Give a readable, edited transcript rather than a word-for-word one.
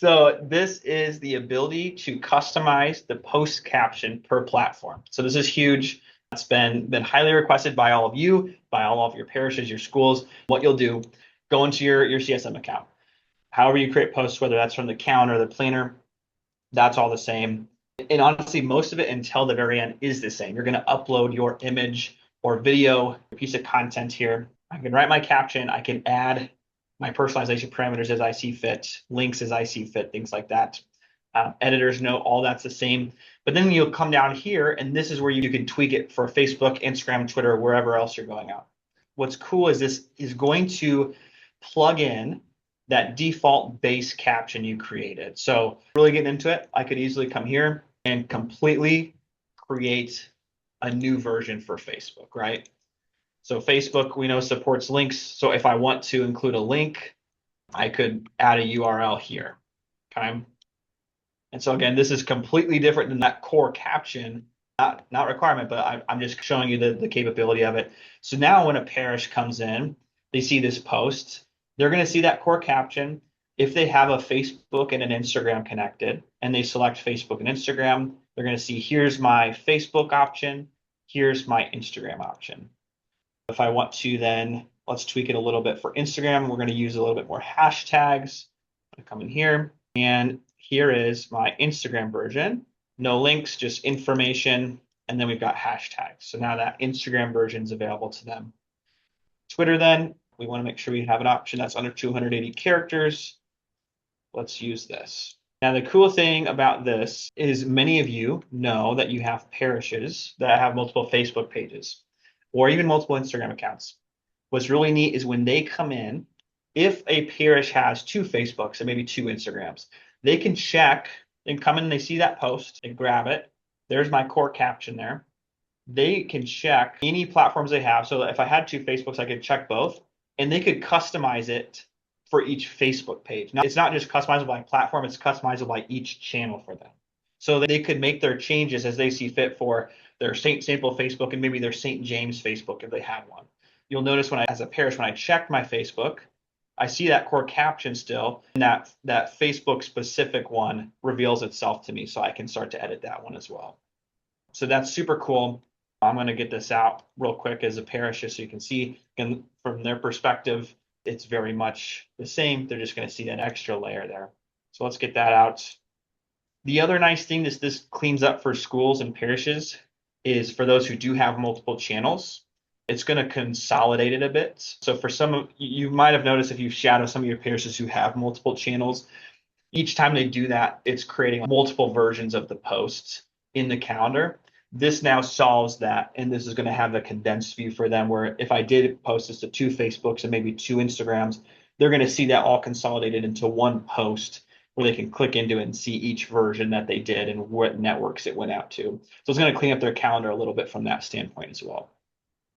So this is the ability to customize the post caption per platform. So this is huge. It's been highly requested by all of you, by all of your parishes, your schools. What you'll do, go into your CSM account. However you create posts, whether that's from the calendar or the planner, that's all the same. And honestly, most of it until the very end is the same. You're going to upload your image or video, a piece of content here. I can write my caption. I can add my personalization parameters as I see fit, links as I see fit, things like that. Editors know all that's the same. But then you'll come down here, and this is where you can tweak it for Facebook, Instagram, Twitter, wherever else you're going out. What's cool is this is going to plug in that default base caption you created. So really getting into it, I could easily come here and completely create a new version for Facebook, right? So Facebook, we know, supports links. So if I want to include a link, I could add a URL here. Okay. And so again, this is completely different than that core caption, not requirement, but I'm just showing you the capability of it. So now when a parish comes in, they see this post, they're going to see that core caption. If they have a Facebook and an Instagram connected and they select Facebook and Instagram, they're going to see here's my Facebook option, here's my Instagram option. If I want to then, let's tweak it a little bit for Instagram. We're going to use a little bit more hashtags. I'm going to come in here, and here is my Instagram version. No links, just information, and then we've got hashtags. So now that Instagram version is available to them. Twitter then, we want to make sure we have an option that's under 280 characters. Let's use this. Now, the cool thing about this is many of you know that you have parishes that have multiple Facebook pages or even multiple Instagram accounts. What's really neat is when they come in, if a parish has two Facebooks and maybe two Instagrams, they can check and come in and they see that post and grab it. There's my core caption there. They can check any platforms they have. So if I had two Facebooks, I could check both and they could customize it for each Facebook page. Now, it's not just customizable by platform, it's customizable by each channel for them. So they could make their changes as they see fit for their St. Paul Facebook and maybe their St. James Facebook if they have one. You'll notice as a parish, when I check my Facebook, I see that core caption still, and that Facebook specific one reveals itself to me, so I can start to edit that one as well. So that's super cool. I'm going to get this out real quick as a parish so you can see, and from their perspective, it's very much the same. They're just going to see that extra layer there. So let's get that out. The other nice thing this cleans up for schools and parishes is for those who do have multiple channels, it's going to consolidate it a bit. So for some of you might have noticed if you shadow some of your parishes who have multiple channels, each time they do that, it's creating multiple versions of the posts in the calendar. This now solves that, and this is going to have a condensed view for them where if I did post this to two Facebooks and maybe two Instagrams, they're going to see that all consolidated into one post where they can click into it and see each version that they did and what networks it went out to. So it's going to clean up their calendar a little bit from that standpoint as well.